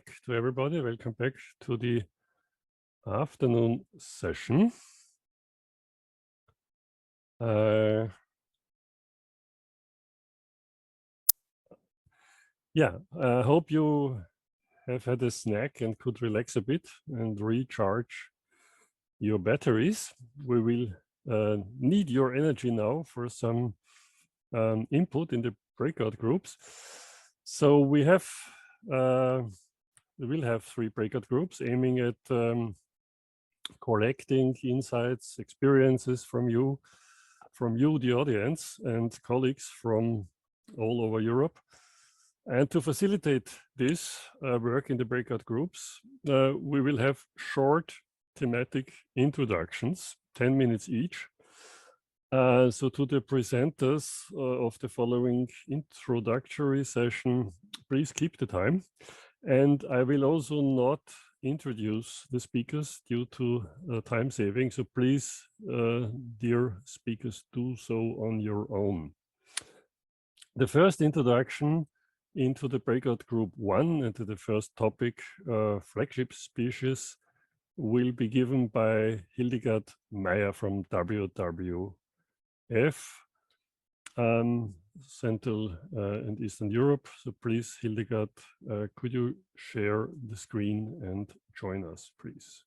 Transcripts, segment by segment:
back to everybody. Welcome back to the afternoon session. I hope you have had a snack and could relax a bit and recharge your batteries. We will need your energy now for some input in the breakout groups. So we will have 3 breakout groups aiming at collecting insights, experiences from you, the audience, and colleagues from all over Europe. And to facilitate this work in the breakout groups, we will have short thematic introductions, 10 minutes each. So to the presenters of the following introductory session, please keep the time. And I will also not introduce the speakers due to time saving. So please, dear speakers, do so on your own. The first introduction into the breakout group 1 and to the first topic, flagship species, will be given by Hildegard Meyer from WWF, Central and Eastern Europe. So please, Hildegard, could you share the screen and join us, please?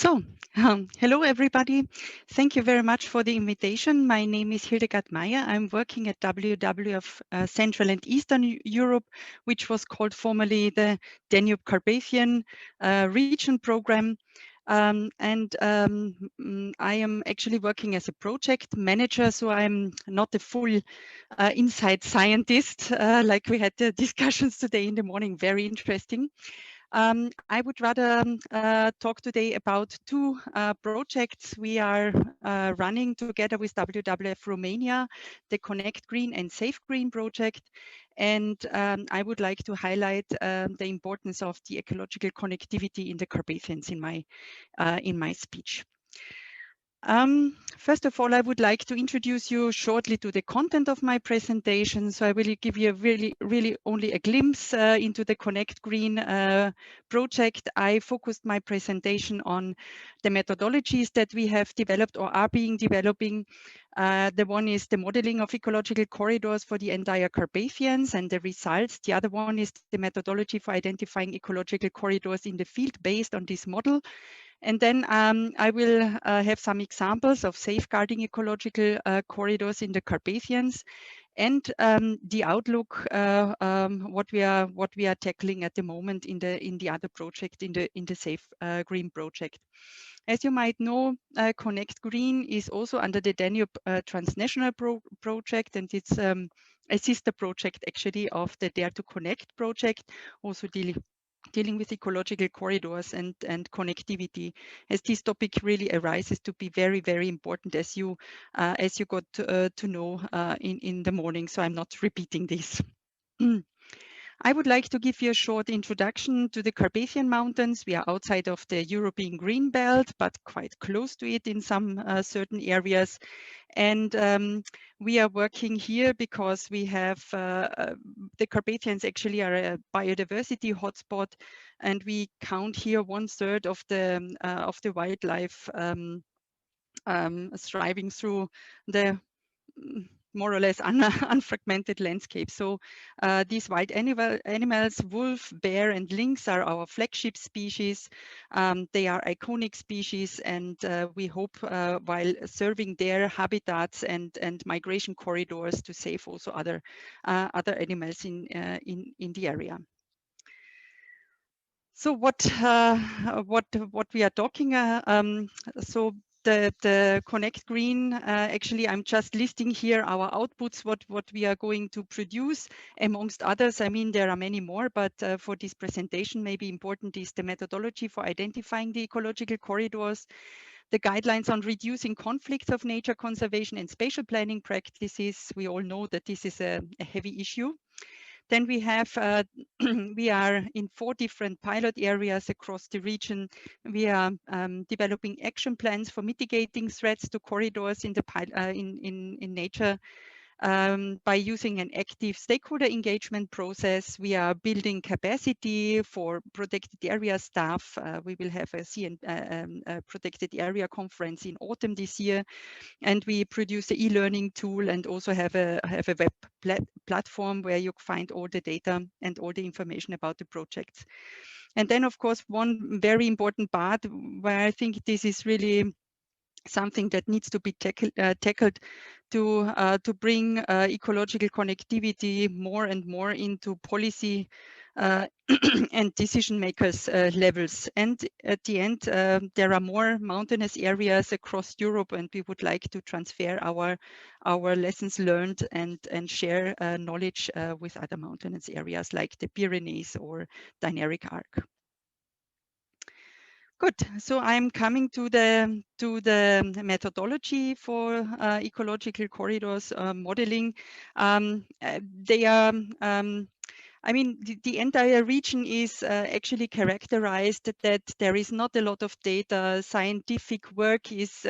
So, hello everybody. Thank you very much for the invitation. My name is Hildegard Meyer. I'm working at WWF Central and Eastern Europe, which was called formerly the Danube Carpathian Region Program. I am actually working as a project manager, so I'm not a full inside scientist like we had the discussions today in the morning. Very interesting. I would rather talk today about 2 projects we are running together with WWF Romania, the Connect Green and Safe Green project. And I would like to highlight the importance of the ecological connectivity in the Carpathians in my speech. First of all, I would like to introduce you shortly to the content of my presentation. So I will give you really only a glimpse into the Connect Green project. I focused my presentation on the methodologies that we have developed or are developing. The one is the modeling of ecological corridors for the entire Carpathians and the results. The other one is the methodology for identifying ecological corridors in the field based on this model. And then I will have some examples of safeguarding ecological corridors in the Carpathians, and the outlook, what we are tackling at the moment in the other project, in the Safe Green project. As you might know, Connect Green is also under the Danube Transnational Project, and it's a sister project actually of the Dare to Connect project, also dealing with ecological corridors and connectivity, as this topic really arises to be very important, as you got to know in the morning. So I'm not repeating this. I would like to give you a short introduction to the Carpathian Mountains. We are outside of the European Green Belt, but quite close to it in some certain areas. And we are working here because we have the Carpathians actually are a biodiversity hotspot, and we count here 1/3 of the wildlife thriving through the more or less unfragmented landscape. So these wild animals, wolf, bear, and lynx are our flagship species. They are iconic species, and we hope while serving their habitats and migration corridors to save also other animals in the area. So what we are talking, so the Connect Green, actually I'm just listing here our outputs, what we are going to produce amongst others. I mean, there are many more, but for this presentation, maybe important is the methodology for identifying the ecological corridors, the guidelines on reducing conflicts of nature conservation and spatial planning practices. We all know that this is a heavy issue. Then we have, we are in 4 different pilot areas across the region. We are developing action plans for mitigating threats to corridors in nature. By using an active stakeholder engagement process, we are building capacity for protected area staff. We will have a protected area conference in autumn this year, and we produce an e-learning tool and also have a web platform where you find all the data and all the information about the projects. And then, of course, one very important part where I think this is really something that needs to be tackled to bring ecological connectivity more and more into policy and decision makers levels. And at the end, there are more mountainous areas across Europe, and we would like to transfer our lessons learned and share knowledge with other mountainous areas like the Pyrenees or Dinaric Arc. Good. So I'm coming to the methodology for ecological corridors modeling. They are, I mean, the entire region is actually characterized that there is not a lot of data. Scientific work is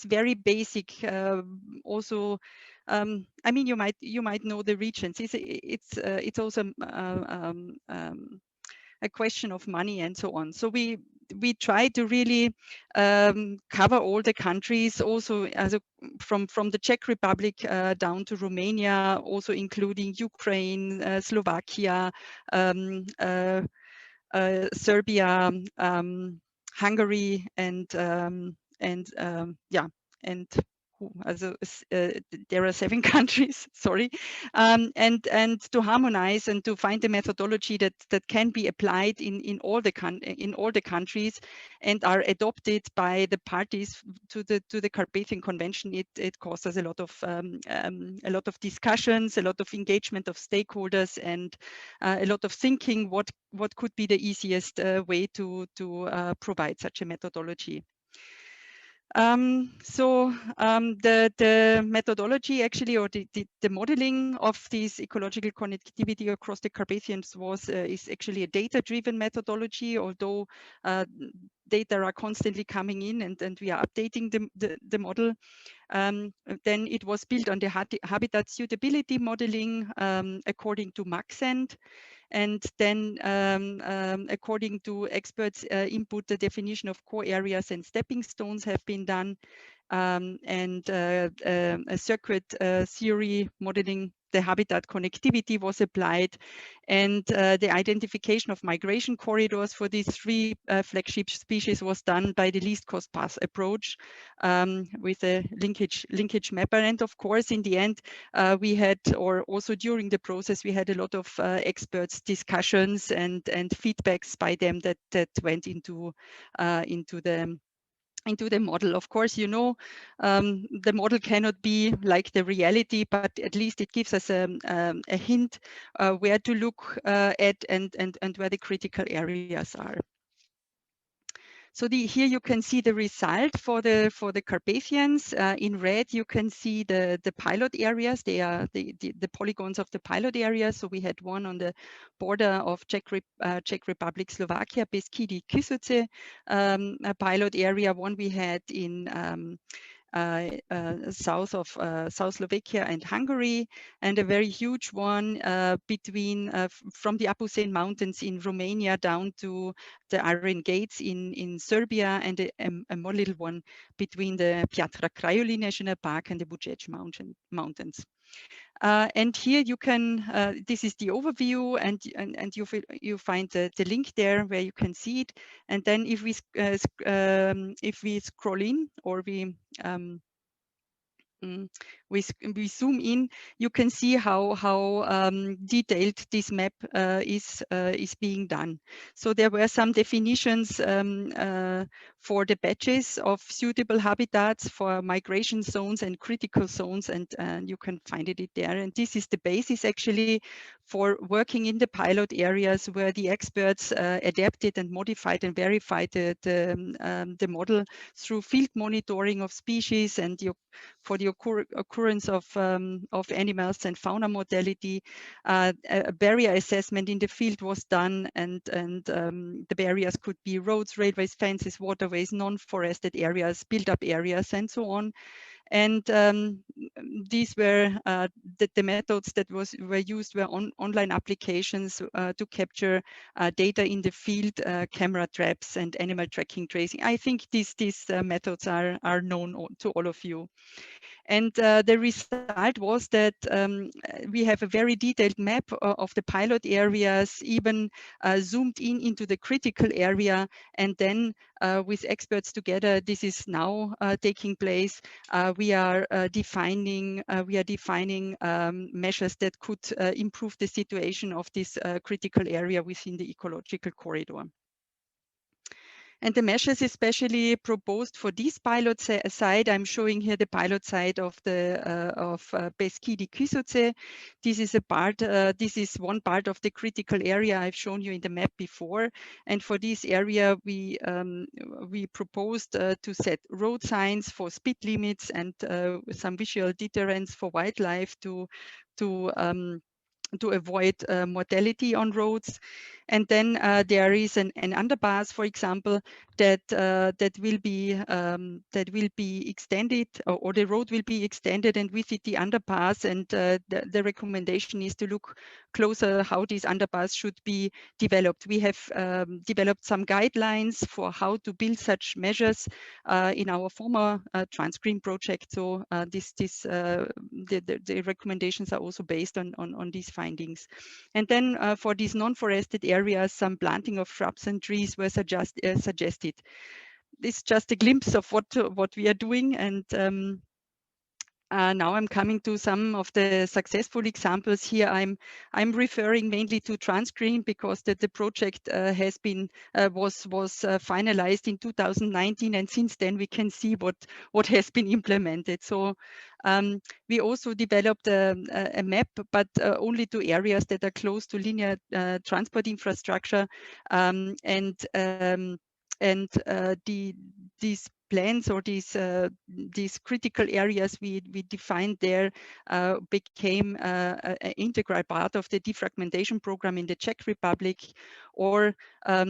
very basic. Also, I mean, you might know the regions. It's also a question of money and so on. So we try to really cover all the countries, also from the Czech Republic down to Romania, also including Ukraine, Slovakia, Serbia, Hungary, and there are 7 countries, sorry, and to harmonize and to find a methodology that can be applied in all the countries and are adopted by the parties to the Carpathian Convention. It causes a lot of discussions, a lot of engagement of stakeholders, and a lot of thinking what could be the easiest way to provide such a methodology. The methodology actually, or the modeling of this ecological connectivity across the Carpathians is actually a data-driven methodology, although data are constantly coming in and we are updating the model. Then it was built on the habitat suitability modeling according to Maxent. And then according to experts' input, the definition of core areas and stepping stones have been done. And a circuit theory modeling the habitat connectivity was applied, and the identification of migration corridors for these 3 flagship species was done by the least cost path approach with a linkage mapper. And of course, in the end, we had, or also during the process, we had a lot of experts discussions and feedbacks by them that went into the model. Of course, you know, the model cannot be like the reality, but at least it gives us a hint where to look at and where the critical areas are. So here you can see the result for the Carpathians. In red, you can see the pilot areas. They are the polygons of the pilot areas. So we had one on the border of Czech Republic, Slovakia, Beskidi, Kysuce, a pilot area. One we had in south Slovakia and Hungary, and a very huge one between from the Apusén Mountains in Romania down to the Iron Gates in Serbia, and a more little one between the Piatra Craiului National Park and the Bucegi Mountains. And here you can, this is the overview, and you find the link there where you can see it. And then if we scroll in, or we zoom in, you can see how detailed this map is being done. So there were some definitions for the badges of suitable habitats for migration zones and critical zones, and you can find it there. And this is the basis actually for working in the pilot areas where the experts adapted and modified and verified the model through field monitoring of species and for the occurrence of animals and fauna mortality. A barrier assessment in the field was done, and the barriers could be roads, railways, fences, waterways, non-forested areas, built-up areas, and so on. And these were the methods that were used were online applications to capture data in the field, camera traps and animal tracking tracing. I think these methods are known to all of you. And the result was that we have a very detailed map of the pilot areas, even zoomed in into the critical area. And then with experts together, this is now taking place. We are defining measures that could improve the situation of this critical area within the ecological corridor. And the measures especially proposed for this pilot site, I'm showing here the pilot site of the Beskidi Kysuce. This is a part. This is one part of the critical area I've shown you in the map before. And for this area, we proposed to set road signs for speed limits and some visual deterrents for wildlife to avoid mortality on roads. And then there is an underpass, for example, that will be extended, or the road will be extended, and with it the underpass. And the recommendation is to look closer how this underpass should be developed. We have developed some guidelines for how to build such measures in our former Transgreen project. So the recommendations are also based on these findings. And then for these non-forested areas, some planting of shrubs and trees were suggested. This is just a glimpse of what we are doing. And now I'm coming to some of the successful examples here. I'm referring mainly to Transgreen because the project has been was finalized in 2019, and since then we can see what has been implemented. So we also developed a map, but only to areas that are close to linear transport infrastructure, these plans or these critical areas we defined there became an integral part of the defragmentation program in the Czech Republic. Or a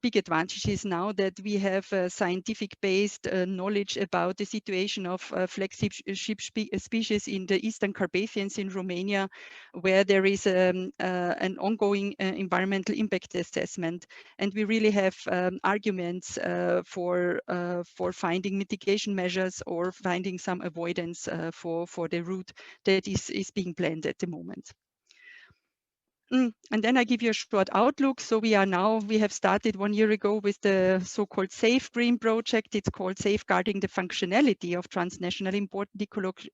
big advantage is now that we have scientific-based knowledge about the situation of flagship species in the Eastern Carpathians in Romania, where there is an ongoing environmental impact assessment, and we really have arguments for finding mitigation measures or finding some avoidance for the route that is being planned at the moment. And then I give you a short outlook. So we have started 1 year ago with the so-called Safe Green project. It's called Safeguarding the Functionality of Transnational Important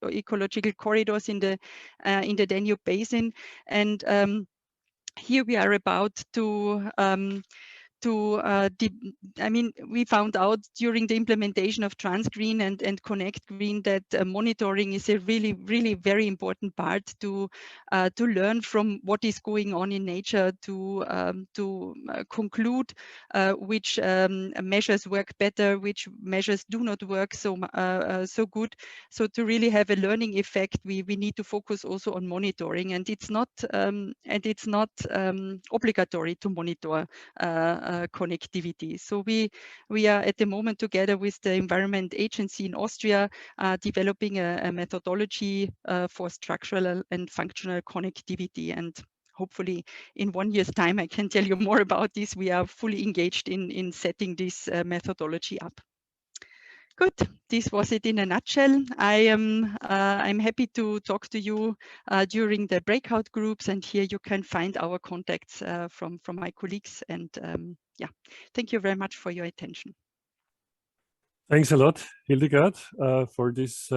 Ecological Corridors in the Danube Basin. And here we are about to we found out during the implementation of Transgreen and Connect Green that monitoring is a really very important part to learn from what is going on in nature, to conclude which measures work better, which measures do not work so good. So to really have a learning effect, we need to focus also on monitoring, and it's not obligatory to monitor connectivity. So we are at the moment, together with the Environment Agency in Austria, developing a methodology for structural and functional connectivity. And hopefully in 1 year's time, I can tell you more about this. We are fully engaged in setting this methodology up. Good. This was it in a nutshell. I'm happy to talk to you during the breakout groups, and here you can find our contacts from my colleagues. And yeah, thank you very much for your attention. Thanks a lot, Hildegard, for this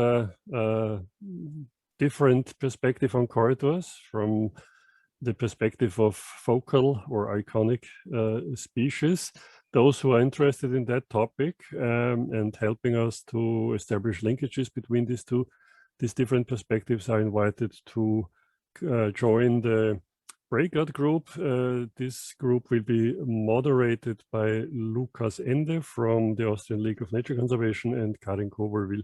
different perspective on corridors, from the perspective of focal or iconic species. Those who are interested in that topic and helping us to establish linkages between these different perspectives are invited to join the breakout group. This group will be moderated by Lukas Ende from the Austrian League of Nature Conservation, and Karin Kober will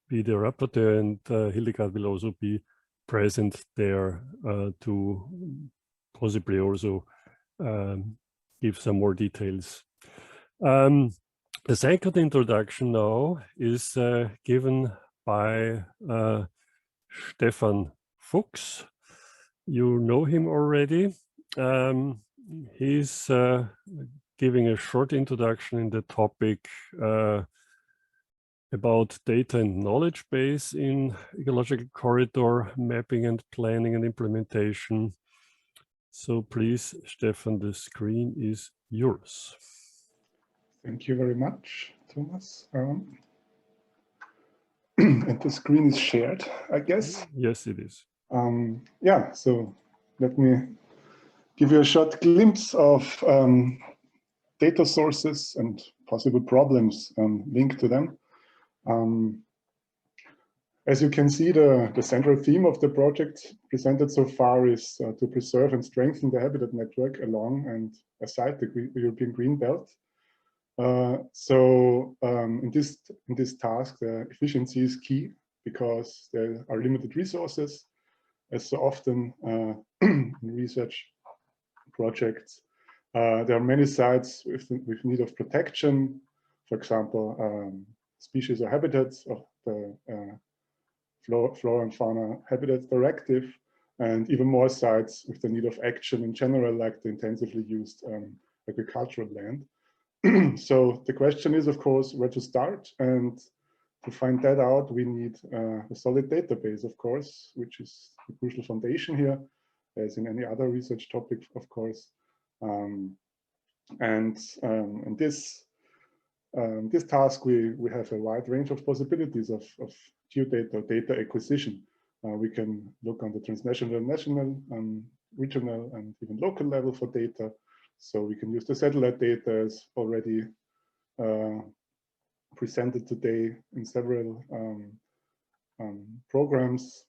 be the rapporteur, and Hildegard will also be present there to possibly also give some more details. The second introduction now is given by Stefan Fuchs. You know him already. He's giving a short introduction in the topic about data and knowledge base in ecological corridor mapping and planning and implementation. So please, Stefan, the screen is yours. Thank you very much, Thomas. And the screen is shared, I guess. Yes, it is. Yeah, so let me give you a short glimpse of data sources and possible problems linked to them. As you can see, the central theme of the project presented so far is to preserve and strengthen the habitat network along and aside the European Green Belt. In this task, the efficiency is key because there are limited resources, as so often in research projects. There are many sites with need of protection, for example, species or habitats of the Flora and Fauna Habitat Directive, and even more sites with the need of action in general, like the intensively used agricultural land. So the question is, of course, where to start, and to find that out, we need a solid database, of course, which is the crucial foundation here, as in any other research topic, of course. In this task, we have a wide range of possibilities of geodata, data acquisition. We can look on the transnational, national, regional, and even local level for data. So we can use the satellite data as already presented today in several programs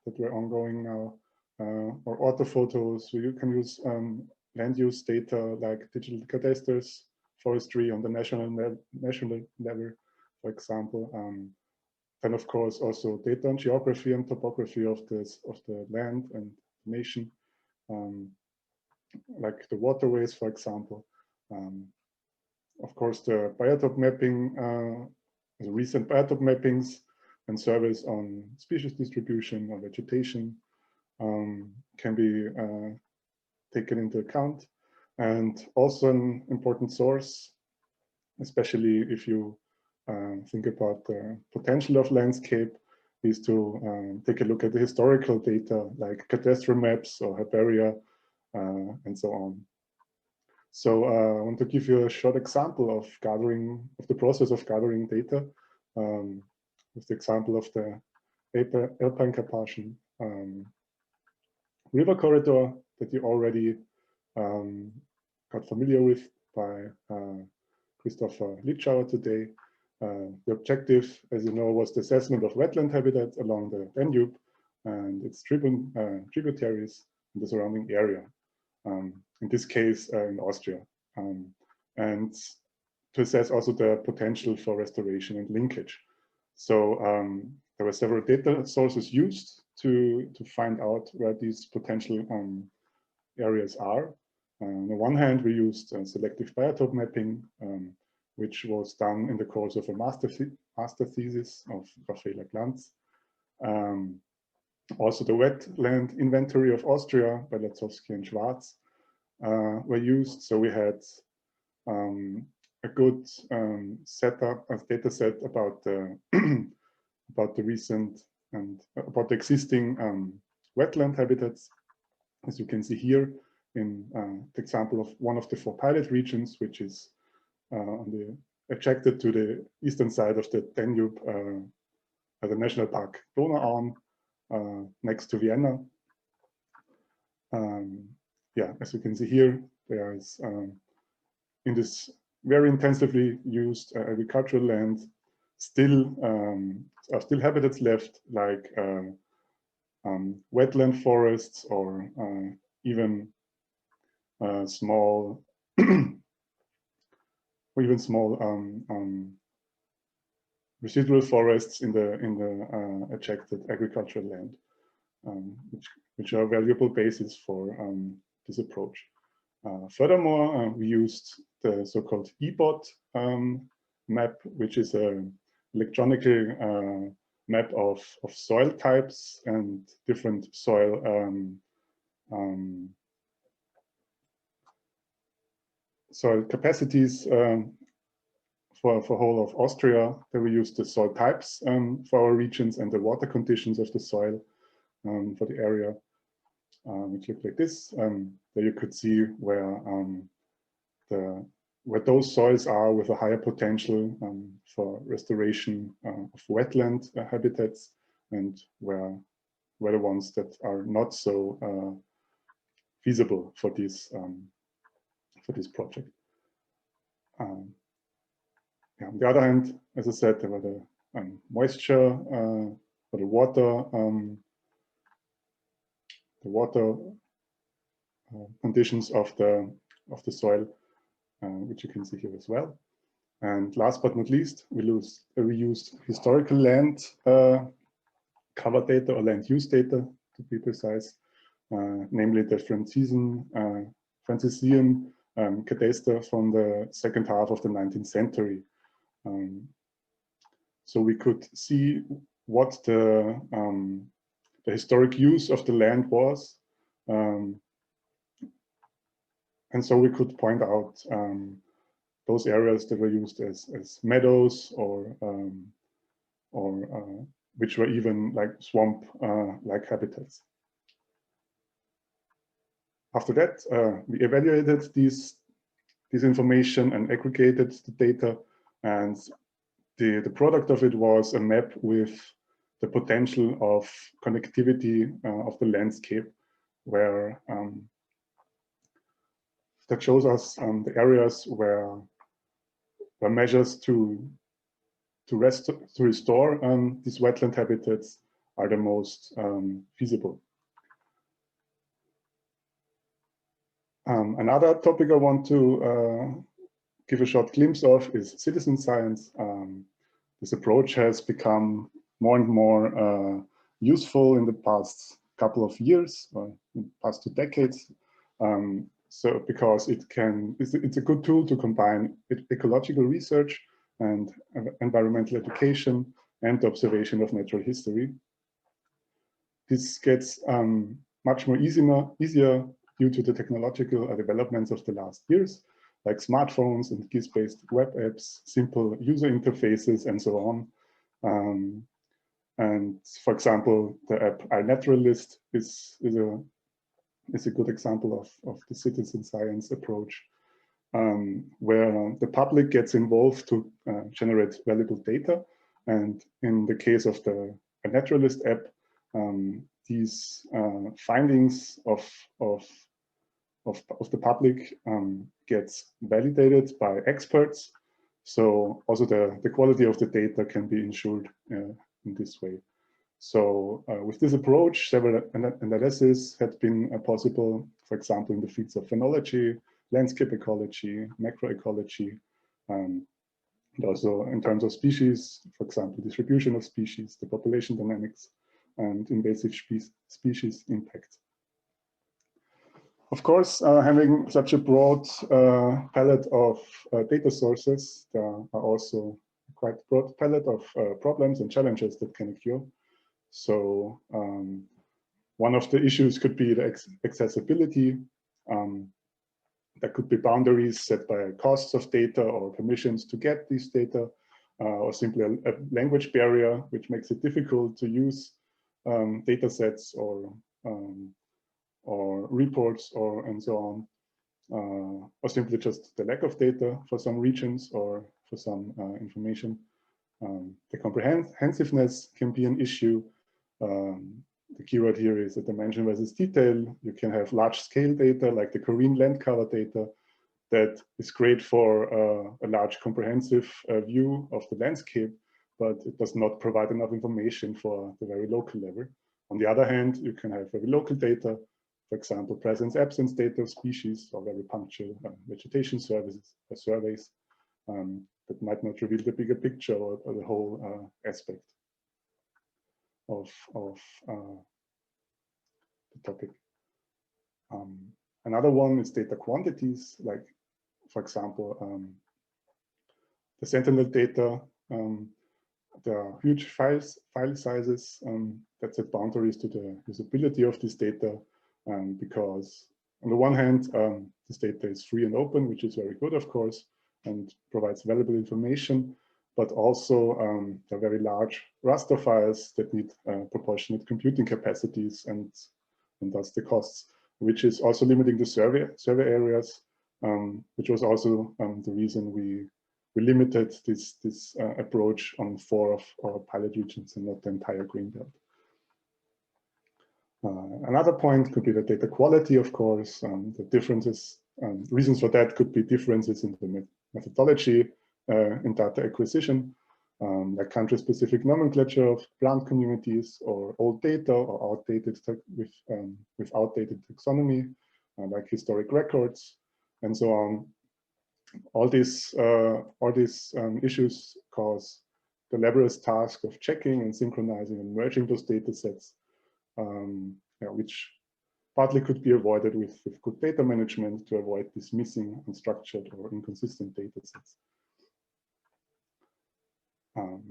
that were ongoing now, or orthophotos. So you can use land use data like digital cadastres, forestry on the national level, for example. Then, of course, also data on geography and topography of the land and nation, like the waterways, for example. Of course, the biotope mapping, the recent biotope mappings and surveys on species distribution or vegetation can be taken into account. And also an important source, especially if you think about the potential of landscape, is to take a look at the historical data like cadastral maps or herbaria and so on. So I want to give you a short example of the process of gathering data with the example of the Alpine Carpathian river corridor that you already got familiar with by Christopher Litschauer today. The objective, as you know, was the assessment of wetland habitat along the Danube and its tributaries in the surrounding area. In this case, in Austria, and to assess also the potential for restoration and linkage. So there were several data sources used to find out where these potential areas are. On the one hand, we used selective biotope mapping, which was done in the course of a master thesis of Raphael Glantz. Also, the wetland inventory of Austria by Latzowski and Schwarz were used. So we had a good setup, a data set about the about the recent and about the existing wetland habitats, as you can see here in the example of one of the 4 pilot regions, which is attracted to the eastern side of the Danube at the National Park Donauauen, next to Vienna. Yeah, as you can see here, there is in this very intensively used agricultural land still habitats left, like wetland forests or even small or even small residual forests in the attracted agricultural land, which are a valuable basis for this approach. Furthermore, we used the so-called EBOT map, which is an electronically map of soil types and different soil soil capacities for whole of Austria. Then we use the soil types for our regions and the water conditions of the soil for the area, which look like this. There you could see where those soils are with a higher potential for restoration of wetland habitats, and where the ones that are not so feasible for this project. Yeah, on the other hand, as I said, there were the moisture or the water conditions of the soil, which you can see here as well. And last but not least, we used historical land cover data or land use data, to be precise, namely the Franciscan cadaster from the second half of the 19th century. So we could see what the historic use of the land was, and so we could point out those areas that were used as meadows or which were even like swamp like habitats. After that, we evaluated this information and aggregated the data, and the product of it was a map with the potential of connectivity of the landscape, where that shows us the areas where measures to restore these wetland habitats are the most feasible. Another topic I want to give a short glimpse of is citizen science. This approach has become more and more useful in the past couple of years, or in the past 2 decades. So because it's a good tool to combine ecological research and environmental education and the observation of natural history. This gets much more easier due to the technological developments of the last years, like smartphones and GIS-based web apps, simple user interfaces, and so on. And for example, the app iNaturalist is a good example of the citizen science approach, where the public gets involved to generate valuable data. And in the case of the iNaturalist app, these findings of the public gets validated by experts. So also the quality of the data can be ensured in this way. So with this approach, several analyses had been possible, for example, in the fields of phenology, landscape ecology, macroecology, and also in terms of species, for example, distribution of species, the population dynamics, and invasive species impact. Of course, having such a broad palette of data sources, there are also quite a broad palette of problems and challenges that can occur. So one of the issues could be the accessibility. There could be boundaries set by costs of data or permissions to get these data, or simply a language barrier, which makes it difficult to use data sets or reports and so on, or simply just the lack of data for some regions or for some information. The comprehensiveness can be an issue. The keyword here is the dimension versus detail. You can have large-scale data like the Korean land cover data that is great for a large comprehensive view of the landscape, but it does not provide enough information for the very local level. On the other hand, you can have very local data, for example, presence-absence data of species, or very punctual vegetation surveys that might not reveal the bigger picture or the whole aspect of the topic. Another one is data quantities, like, for example, the Sentinel data there are huge file sizes that set boundaries to the usability of this data, because on the one hand, this data is free and open, which is very good, of course, and provides valuable information, but also there are very large raster files that need proportionate computing capacities and thus the costs, which is also limiting the survey areas, which was also the reason we limited this approach on 4 of our pilot regions and not the entire Greenbelt. Another point could be the data quality, of course. The differences, reasons for that could be differences in the methodology in data acquisition, like country-specific nomenclature of plant communities, or old data, or outdated with outdated taxonomy, like historic records, and so on. All these issues cause the laborious task of checking and synchronizing and merging those data sets, which partly could be avoided with good data management to avoid this missing, unstructured, or inconsistent data sets.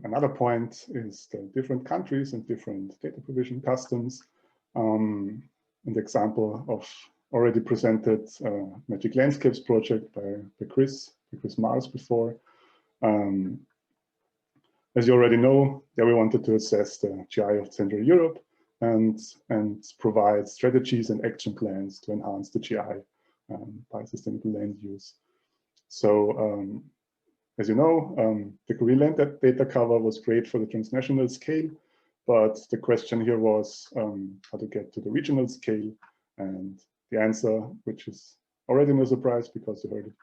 Another point is the different countries and different data provision customs. An example of already presented Magic Landscapes project by Chris Mars before. As you already know, there we wanted to assess the GI of Central Europe and provide strategies and action plans to enhance the GI by sustainable land use. So, as you know, the Greenland data cover was great for the transnational scale, but the question here was how to get to the regional scale. And the answer, which is already no surprise because you heard it,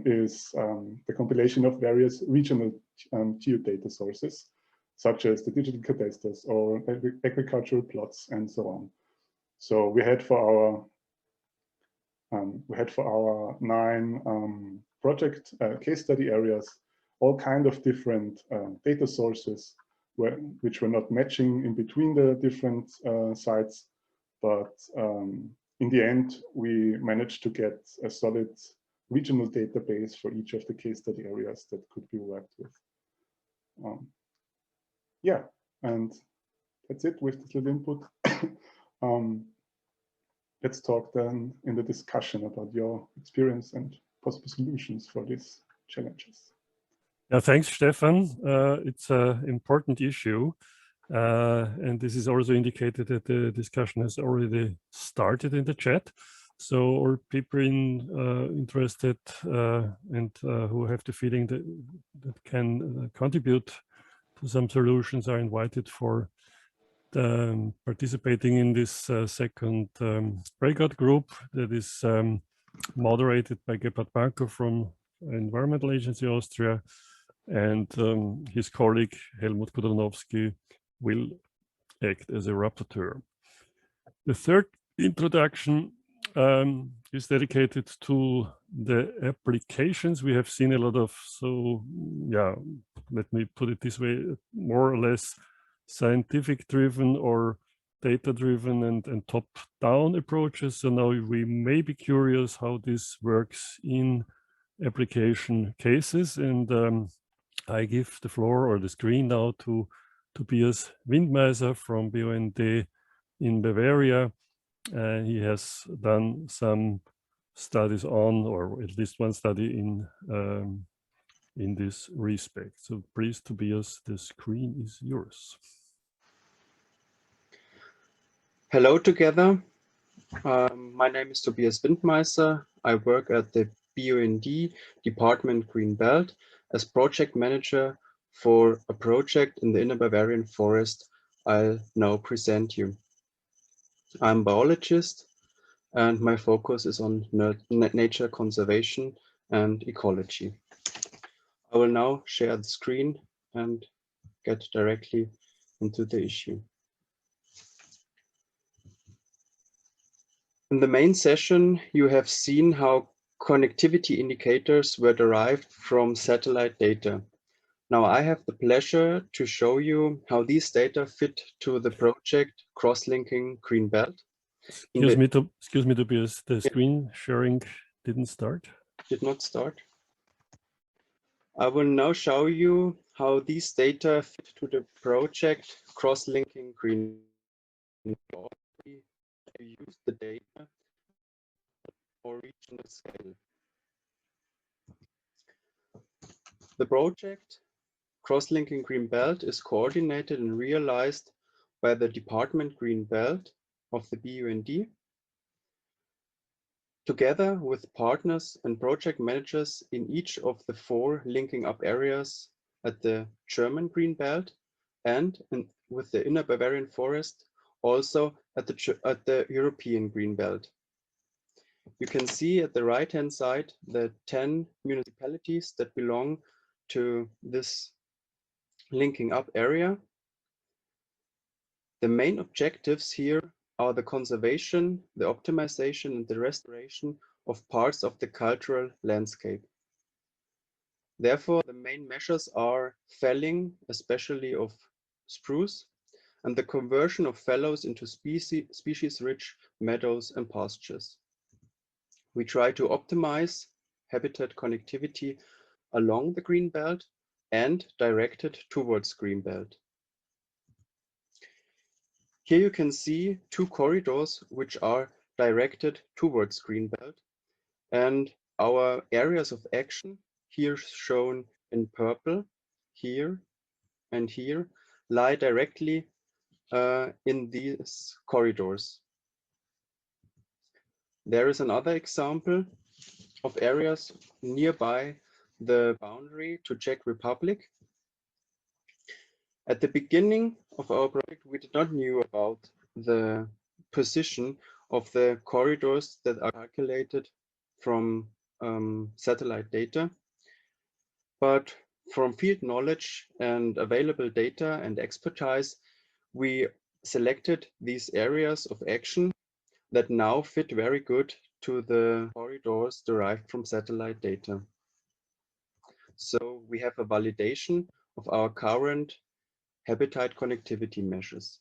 is the compilation of various regional geodata sources, such as the digital cadasters or agricultural plots and so on. So we had for our 9 project case study areas all kind of different data sources which were not matching in between the different sites, but in the end we managed to get a solid regional database for each of the case study areas that could be worked with. Yeah, and that's it with this little input. Let's talk then in the discussion about your experience and possible solutions for these challenges. Yeah, thanks, Stefan. It's an important issue. And this is also indicated that the discussion has already started in the chat. So all people interested and who have the feeling that can contribute to some solutions are invited for participating in this second breakout group that is moderated by Gebhard Banker from Environmental Agency Austria, and his colleague Helmut Kudranowski will act as a rapporteur. The third introduction is dedicated to the applications. We have seen a lot of, so yeah, let me put it this way, more or less scientific driven or data driven and top-down approaches. So now we may be curious how this works in application cases, and I give the floor or the screen now to Tobias Windmeiser from BUND in Bavaria. He has done some studies on, or at least one study in this respect. So please, Tobias, the screen is yours. Hello together. My name is Tobias Windmeiser. I work at the BUND Department Green Belt as project manager for a project in the Inner Bavarian Forest I'll now present you. I'm a biologist and my focus is on nature conservation and ecology. I will now share the screen and get directly into the issue. In the main session, you have seen how connectivity indicators were derived from satellite data. Now I have the pleasure to show you how these data fit to the project Cross-Linking Green Belt. Excuse me, Tobias, the screen sharing didn't start. Did not start. I will now show you how these data fit to the project cross-linking green. To use the data for regional scale. The project Cross-Linking Green Belt is coordinated and realized by the Department Green Belt of the BUND, together with partners and project managers in each of the 4 linking up areas at the German Green Belt and with the Inner Bavarian Forest, also at the European Green Belt. You can see at the right-hand side the 10 municipalities that belong to this linking up area. The main objectives here are the conservation, the optimization, and the restoration of parts of the cultural landscape. Therefore, the main measures are felling, especially of spruce, and the conversion of fallows into species-rich meadows and pastures. We try to optimize habitat connectivity along the green belt and direct it towards green belt. Here you can see 2 corridors which are directed towards green belt, and our areas of action, here shown in purple, here and here, lie directly in these corridors. There is another example of areas nearby the boundary to Czech Republic. At the beginning of our project, we did not know about the position of the corridors that are calculated from satellite data. But from field knowledge and available data and expertise, we selected these areas of action that now fit very good to the corridors derived from satellite data. So we have a validation of our current habitat connectivity measures.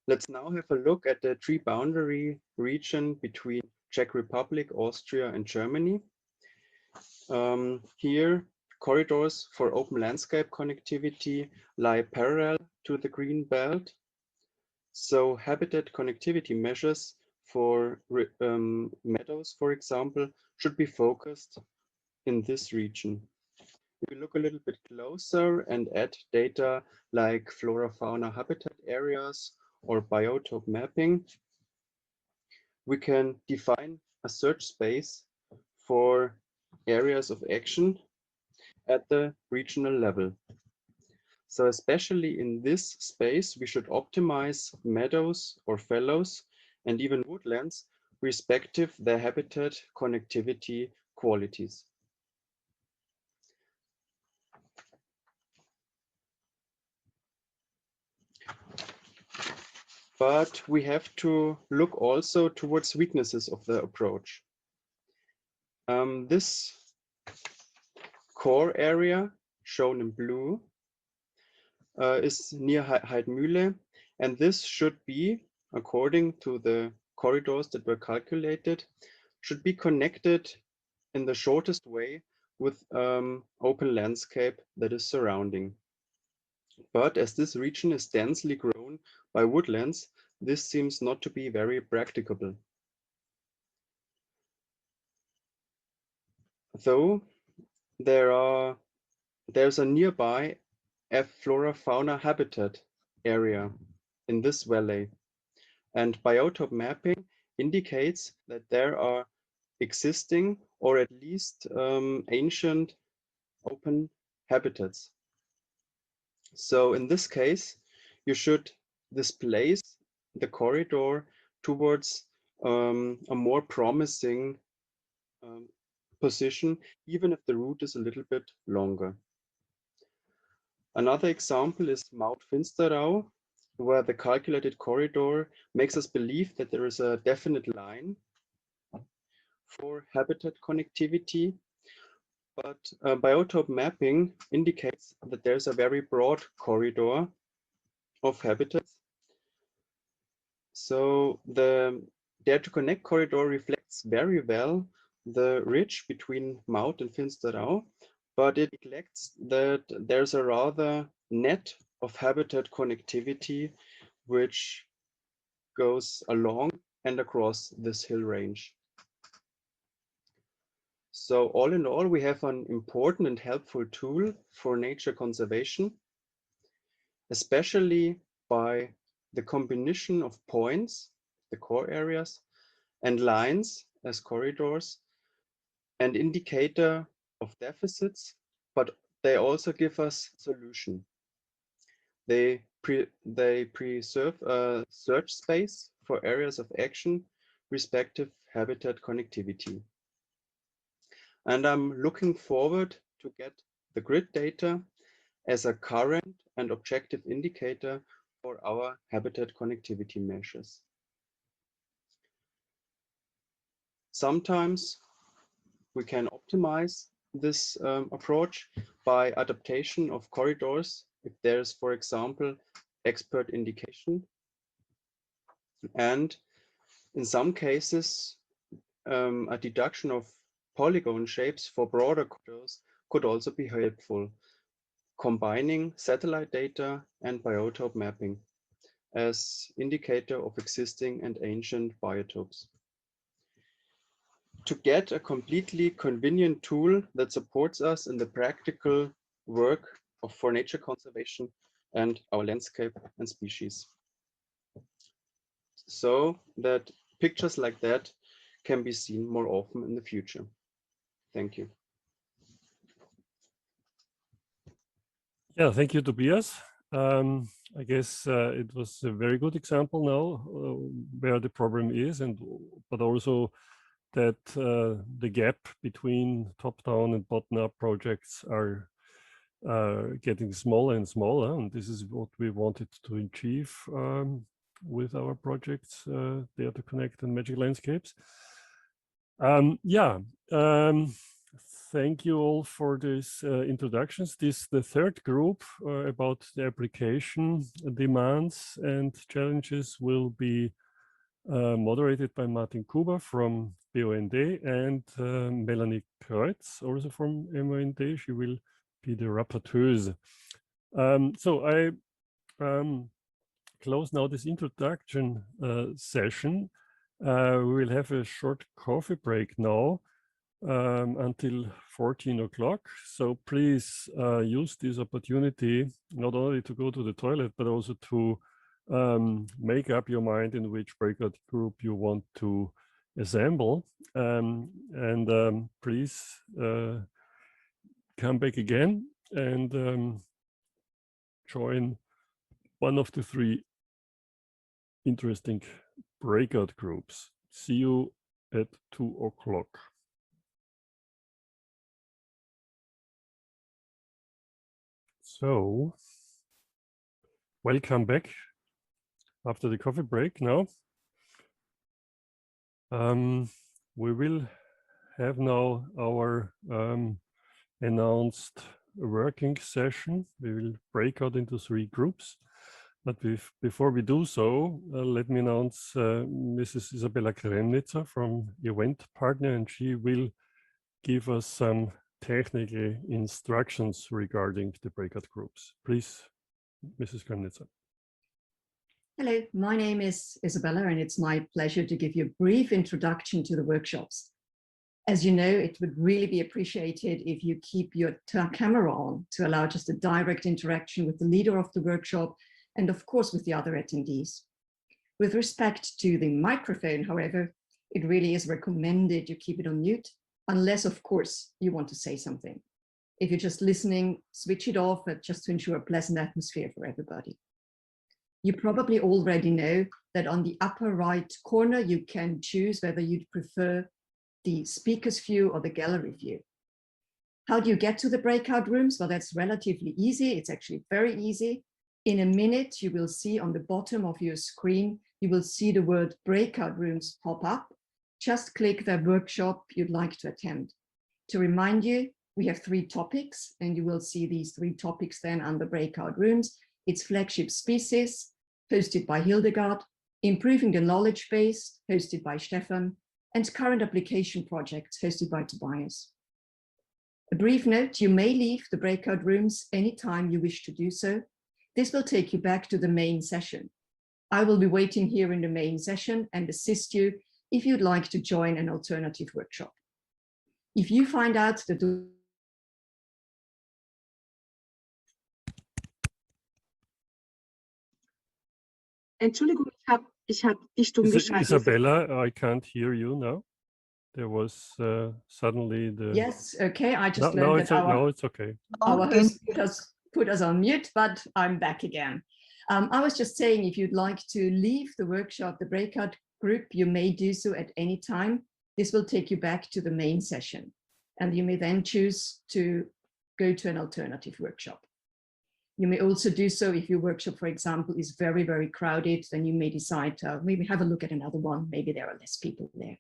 Let's now have a look at the tree boundary region between Czech Republic, Austria, and Germany. Here, corridors for open landscape connectivity lie parallel to the green belt. So habitat connectivity measures for meadows, for example, should be focused in this region. If we look a little bit closer and add data like flora, fauna, habitat areas or biotope mapping, we can define a search space for areas of action at the regional level. So especially in this space, we should optimize meadows or fallows and even woodlands, respective their habitat connectivity qualities. But we have to look also towards weaknesses of the approach. This core area, shown in blue, is near Heidmühle, and this should be, according to the corridors that were calculated, should be connected in the shortest way with open landscape that is surrounding. But as this region is densely grown by woodlands, this seems not to be very practicable. Though there's a nearby flora fauna habitat area in this valley, and biotope mapping indicates that there are existing or at least ancient open habitats. So in this case, you should displace the corridor towards a more promising position, even if the route is a little bit longer. Another example is Maut-Finsterau, where the calculated corridor makes us believe that there is a definite line for habitat connectivity, but biotope mapping indicates that there's a very broad corridor of habitats. So the Dare to Connect corridor reflects very well the ridge between Maut and Finsterau, but it neglects that there's a rather net of habitat connectivity which goes along and across this hill range. So all in all, we have an important and helpful tool for nature conservation, especially by the combination of points, the core areas, and lines as corridors, and indicator of deficits, but they also give us solution. They preserve a search space for areas of action, respective habitat connectivity. And I'm looking forward to get the grid data as a current and objective indicator for our habitat connectivity measures. Sometimes we can optimize this approach by adaptation of corridors if there's, for example, expert indication. And in some cases, a deduction of polygon shapes for broader corridors could also be helpful, combining satellite data and biotope mapping as indicator of existing and ancient biotopes. To get a completely convenient tool that supports us in the practical work for nature conservation and our landscape and species, so that pictures like that can be seen more often in the future. Thank you. Yeah, thank you, Tobias. I guess it was a very good example now where the problem is, but also that the gap between top-down and bottom-up projects are getting smaller and smaller, and this is what we wanted to achieve with our projects, Dare to Connect and Magic Landscapes. Thank you all for these introductions. The third group about the application demands and challenges will be moderated by Martin Kuber from BUND and Melanie Kreutz, also from MUND. She will be the rapporteuse. So I close now this introduction session. We will have a short coffee break now until 14 o'clock. So please use this opportunity not only to go to the toilet, but also to make up your mind in which breakout group you want to assemble. Please come back again and join one of the three interesting breakout groups. See you at 2 o'clock. So, welcome back after the coffee break now. We will have now our announced working session. We will break out into 3 groups. But before we do so, let me announce Mrs. Isabella Kremnitzer from Event Partner, and she will give us some technical instructions regarding the breakout groups. Please, Mrs. Kremnitzer. Hello, my name is Isabella, and it's my pleasure to give you a brief introduction to the workshops. As you know, it would really be appreciated if you keep your camera on to allow just a direct interaction with the leader of the workshop and of course with the other attendees. With respect to the microphone, however, it really is recommended you keep it on mute, unless of course you want to say something. If you're just listening, switch it off, but just to ensure a pleasant atmosphere for everybody. You probably already know that on the upper right corner, you can choose whether you'd prefer the speaker's view or the gallery view. How do you get to the breakout rooms? Well, that's relatively easy. It's actually very easy. In a minute, you will see on the bottom of your screen, you will see the word breakout rooms pop up. Just click the workshop you'd like to attend. To remind you, we have 3 topics, and you will see these 3 topics then under breakout rooms. It's Flagship Species, hosted by Hildegard, Improving the Knowledge Base, hosted by Stefan, and Current Application Projects, hosted by Tobias. A brief note, you may leave the breakout rooms anytime you wish to do so. This will take you back to the main session. I will be waiting here in the main session and assist you if you'd like to join an alternative workshop. If you find out that Entschuldigung, ich hab die stumm geschaltet. Isabella, I can't hear you now. There was suddenly the... Yes, okay, I just learned that no, it's okay. Our host put us on mute, but I'm back again. I was just saying, if you'd like to leave the workshop, the breakout group, you may do so at any time. This will take you back to the main session, and you may then choose to go to an alternative workshop. You may also do so if your workshop, for example, is very, very crowded, then you may decide to maybe have a look at another one. Maybe there are less people there.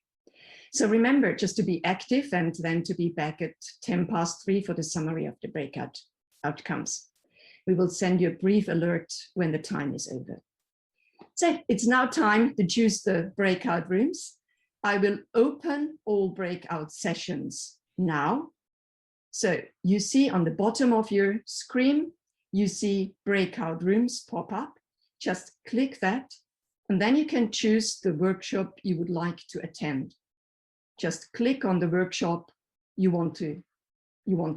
So remember just to be active and then to be back at 3:10 for the summary of the breakout outcomes. We will send you a brief alert when the time is over. So it's now time to choose the breakout rooms. I will open all breakout sessions now. So you see on the bottom of your screen, you see breakout rooms pop up. Just click that, and then you can choose the workshop you would like to attend. Just click on the workshop you want to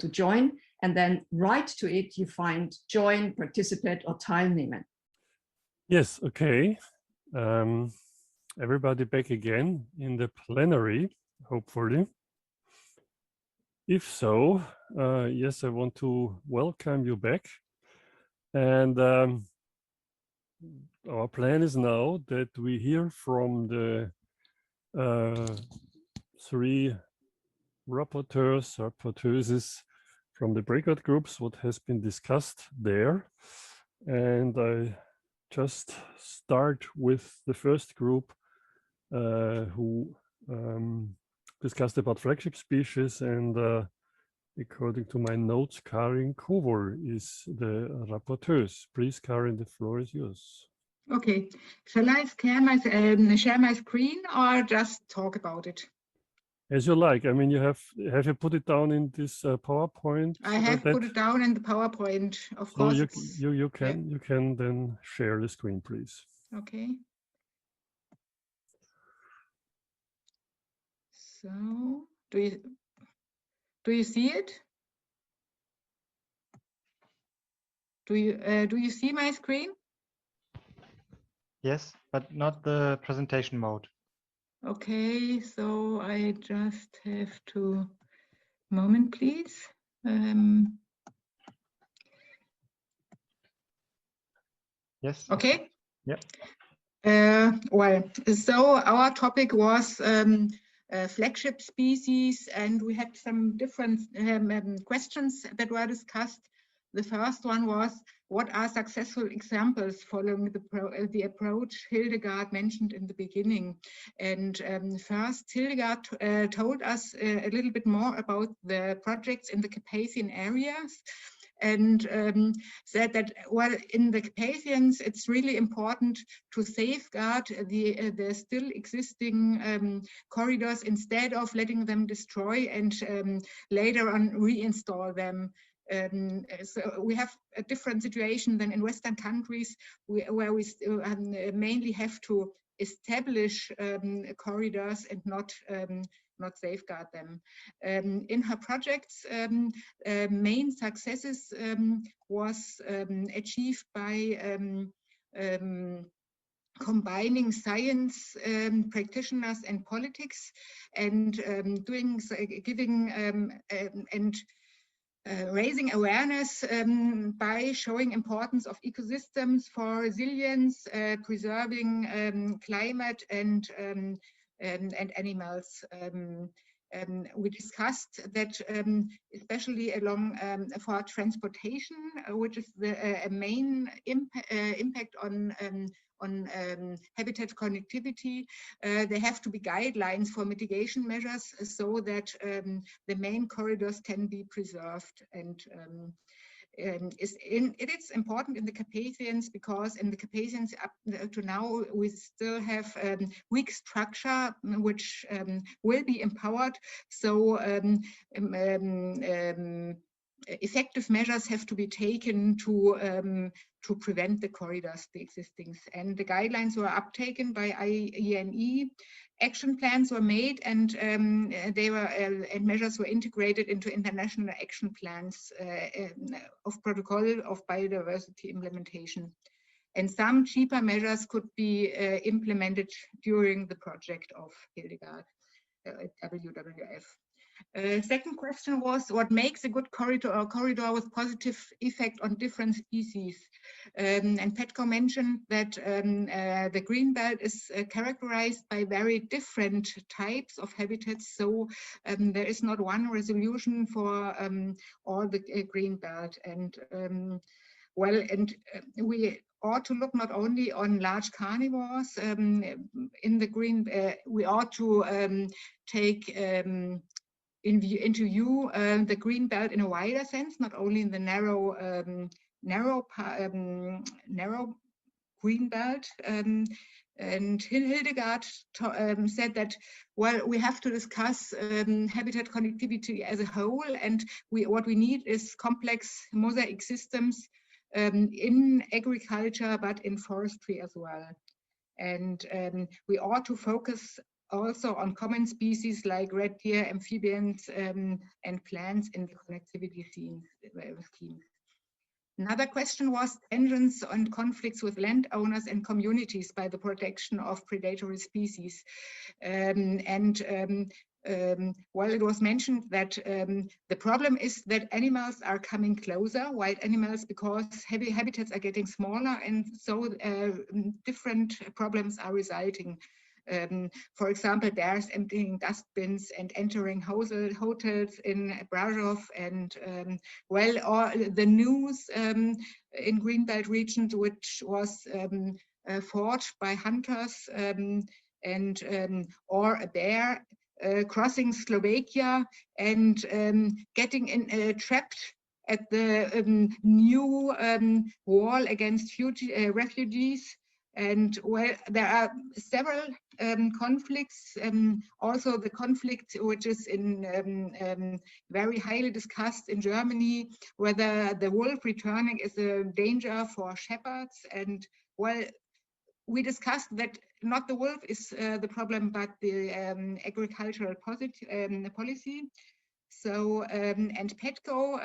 join, and then right to it you find join, participate, or teilnehmen. Yes, okay. Everybody back again in the plenary, hopefully. If so, yes, I want to welcome you back. And our plan is now that we hear from the 3 rapporteuses from the breakout groups, what has been discussed there. And I just start with the first group who discussed about flagship species, and according to my notes, Karin Kowal is the rapporteur. Please, Karin, the floor is yours. Okay, shall I share my screen or just talk about it? As you like. I mean, have you put it down in this PowerPoint? I have put it down in the PowerPoint, of course. You can then share the screen, please. Okay. So, do you see it? Do you see my screen? Yes, but not the presentation mode. Okay, so I just have to, moment please. Yes. Okay. Yeah. Well, so our topic was flagship species, and we had some different questions that were discussed. The first one was, what are successful examples following the approach Hildegard mentioned in the beginning? And first, Hildegard told us a little bit more about the projects in the Carpathian areas, and said that, well, in the Carpathians, it's really important to safeguard the still existing corridors instead of letting them destroy and later on reinstall them. So we have a different situation than in Western countries, where we mainly have to establish corridors and not safeguard them. In her projects, main successes was achieved by combining science practitioners and politics, and raising awareness by showing importance of ecosystems for resilience, preserving climate and animals. We discussed that especially along for transportation, which is a main impact on habitat connectivity, there have to be guidelines for mitigation measures so that the main corridors can be preserved. And it's important in the Carpathians, because in the Carpathians up to now we still have weak structure which will be empowered. So effective measures have to be taken to prevent the corridors, the existing. And the guidelines were uptaken by IENE. Action plans were made, and they were and measures were integrated into international action plans of protocol of biodiversity implementation. And some cheaper measures could be implemented during the project of Hildegard at WWF. Second question was, what makes a good corridor with positive effect on different species? And Petko mentioned that the green belt is characterized by very different types of habitats. So there is not one resolution for all the green belt. And we ought to look not only on large carnivores in the green, we ought to take into view the green belt in a wider sense, not only in the narrow green belt. And Hildegard said that, well, we have to discuss habitat connectivity as a whole, and what we need is complex mosaic systems in agriculture, but in forestry as well. And we ought to focus also on common species like red deer, amphibians, and plants in the connectivity schemes. Another question was tensions and conflicts with landowners and communities by the protection of predatory species. Well, it was mentioned that the problem is that animals are coming closer, wild animals, because heavy habitats are getting smaller, and so different problems are resulting. For example, bears emptying dustbins and entering hotels in Brasov, and well, or the news in Greenbelt region, which was fought by hunters, or a bear crossing Slovakia and getting trapped at the new wall against refugees. And well, there are several conflicts, also the conflict which is in very highly discussed in Germany, whether the wolf returning is a danger for shepherds. And well, we discussed that not the wolf is the problem, but the agricultural policy. So, and Petko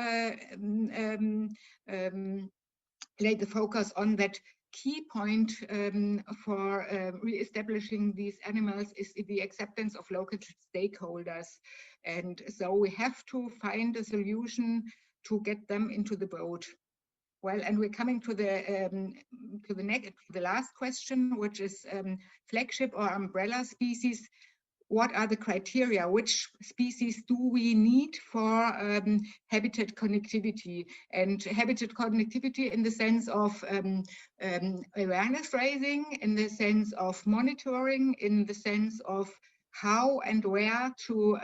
laid the focus on that key point for re-establishing these animals is the acceptance of local stakeholders. And so we have to find a solution to get them into the boat. Well, and we're coming to the last question, which is flagship or umbrella species. What are the criteria? Which species do we need for habitat connectivity? And habitat connectivity in the sense of awareness raising, in the sense of monitoring, in the sense of how and where to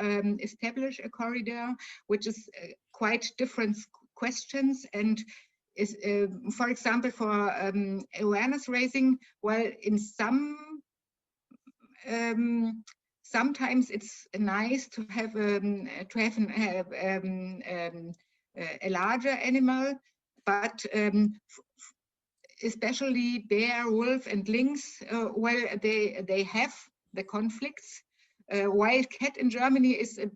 establish a corridor, which is quite different questions. And is, for example, for awareness raising, well, in sometimes it's nice to have a larger animal, but especially bear, wolf, and lynx, well, they have the conflicts. Wild cat in Germany is a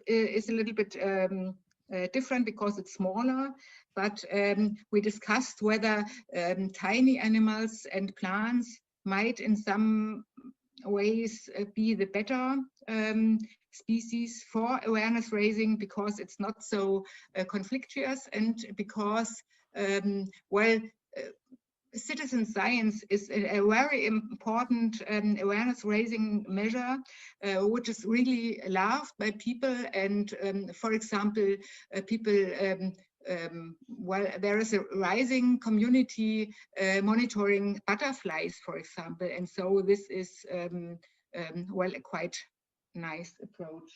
little bit different because it's smaller, but we discussed whether tiny animals and plants might in some ways be the better species for awareness raising, because it's not so conflictuous, and because well, citizen science is a very important awareness raising measure, which is really loved by people. And for example, people well, there is a rising community monitoring butterflies, for example, and so this is well, a quite nice approach.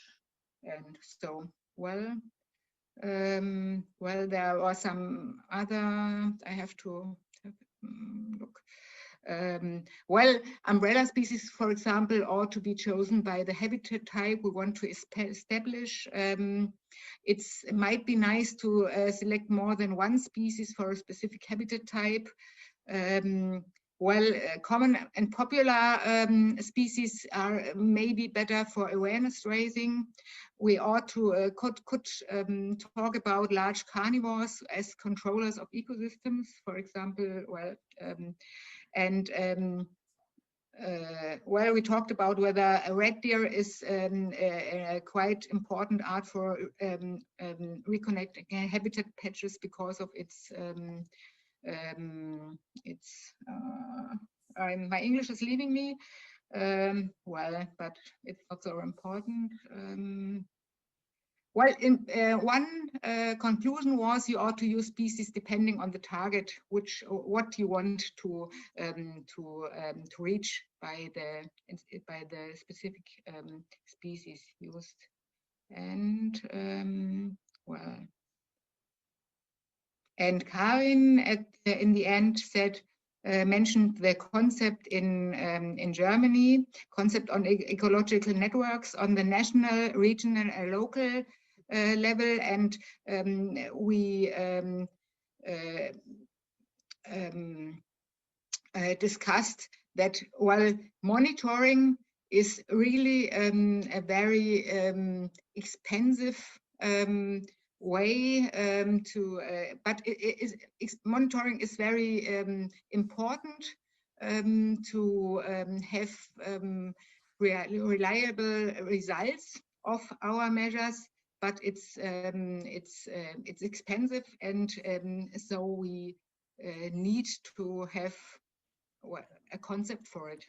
And so, well, Well, there were some other, I have to look. Well, umbrella species, for example, ought to be chosen by the habitat type we want to establish. It might be nice to select more than one species for a specific habitat type. Well, common and popular species are maybe better for awareness raising. We ought to could talk about large carnivores as controllers of ecosystems, for example. Well, well, we talked about whether a red deer is a quite important art for reconnecting habitat patches because of its my English is leaving me. Well, but it's not so important. Well, one conclusion was you ought to use species depending on the target, what you want to reach by the specific species used. And well, and Karin in the end said. Mentioned the concept in Germany, concept on ecological networks on the national, regional, and local level, and we discussed that while monitoring is really a very expensive way but monitoring is very important to have reliable results of our measures, but it's expensive, and so we need to have a concept for it.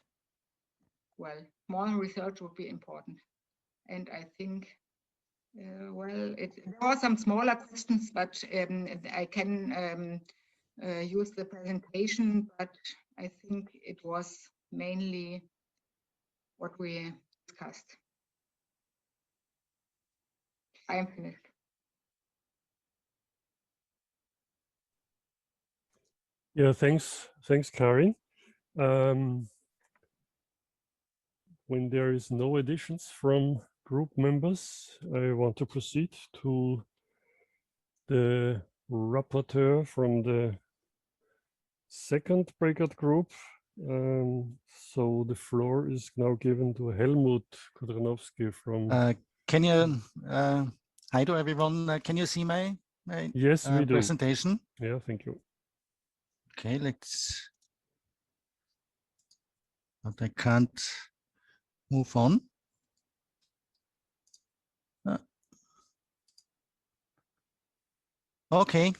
Well, more research would be important, and I think. Well, there are some smaller questions, but I can use the presentation, but I think it was mainly what we discussed. I am finished. Yeah, thanks, Karin. When there is no additions from group members, I want to proceed to the rapporteur from the second breakout group. So the floor is now given to Helmut Kodranowski from. Can you, hi to everyone. Can you see my yes, we do. Presentation? Yeah, thank you. Okay, let's, but I can't move on. Okay,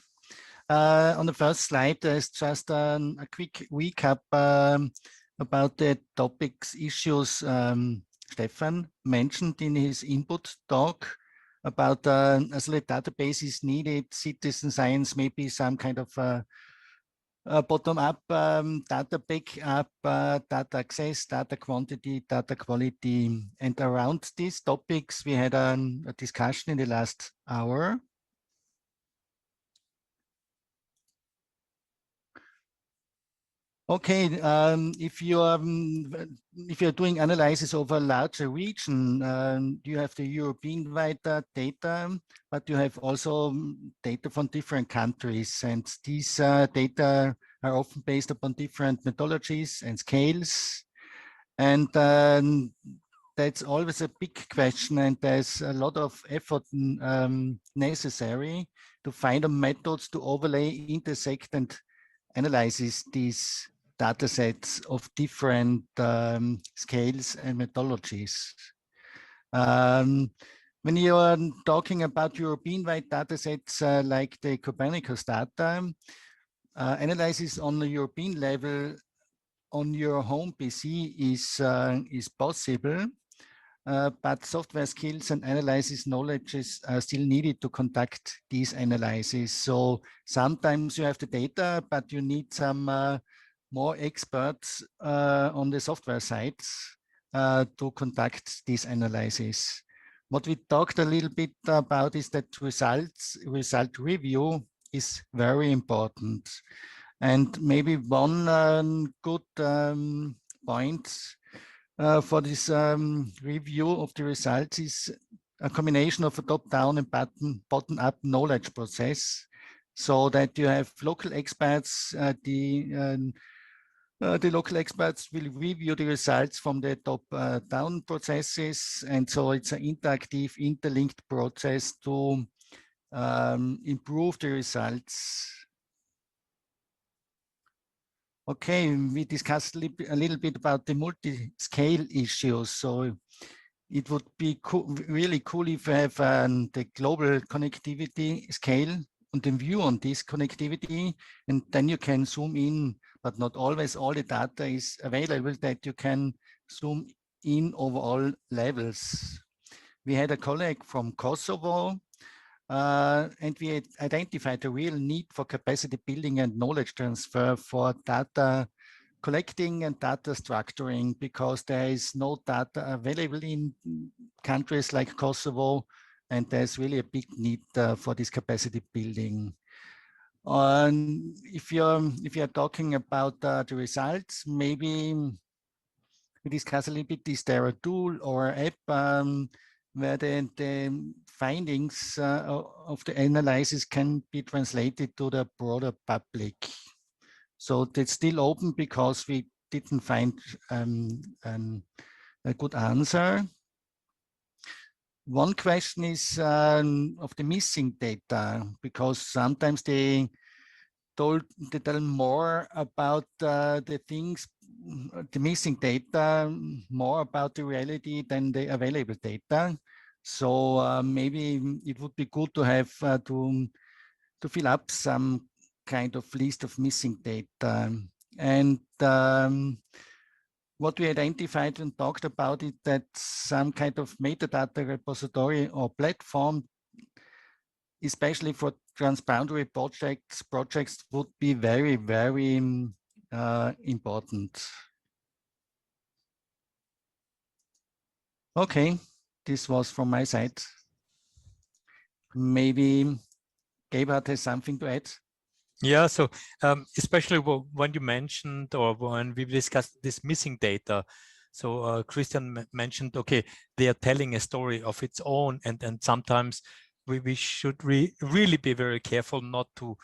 on the first slide, there's just a quick recap about the topics, issues Stefan mentioned in his input talk about as a database is needed, citizen science, maybe some kind of bottom-up data backup, data access, data quantity, data quality. And around these topics, we had a discussion in the last hour. Okay, if you're doing analysis of a larger region, you have the European-wide data, but you have also data from different countries, and these data are often based upon different methodologies and scales, and that's always a big question, and there's a lot of effort necessary to find methods to overlay, intersect, and analyze these data sets of different scales and methodologies. When you are talking about European-wide data sets like the Copernicus data, analysis on the European level on your home PC is possible, but software skills and analysis knowledge are still needed to conduct these analyses. So sometimes you have the data, but you need some more experts on the software sides to conduct these analyses. What we talked a little bit about is that result review is very important. And maybe one good point for this review of the results is a combination of a top-down and bottom-up knowledge process, so that you have local experts. The local experts will review the results from the top-down processes, and so it's an interactive, interlinked process to improve the results. Okay, we discussed a little bit about the multi-scale issues. So it would be really cool if we have the global connectivity scale and then view on this connectivity, and then you can zoom in, but not always all the data is available that you can zoom in over all levels. We had a colleague from Kosovo, and we identified a real need for capacity building and knowledge transfer for data collecting and data structuring, because there is no data available in countries like Kosovo, and there's really a big need for this capacity building. If you're talking about the results, maybe we discuss a little bit, is there a tool or app where the findings of the analysis can be translated to the broader public? So it's still open because we didn't find a good answer. One question is of the missing data, because sometimes they tell more about the things, the missing data, more about the reality than the available data. So maybe it would be good to have to fill up some kind of list of missing data. And what we identified and talked about is that some kind of metadata repository or platform, especially for transboundary projects would be very, very important. Okay, this was from my side. Maybe Gebhard has something to add. Yeah, so especially when you mentioned, or when we discussed this missing data, so Christian mentioned, okay, they are telling a story of its own, and sometimes we should really be very careful not to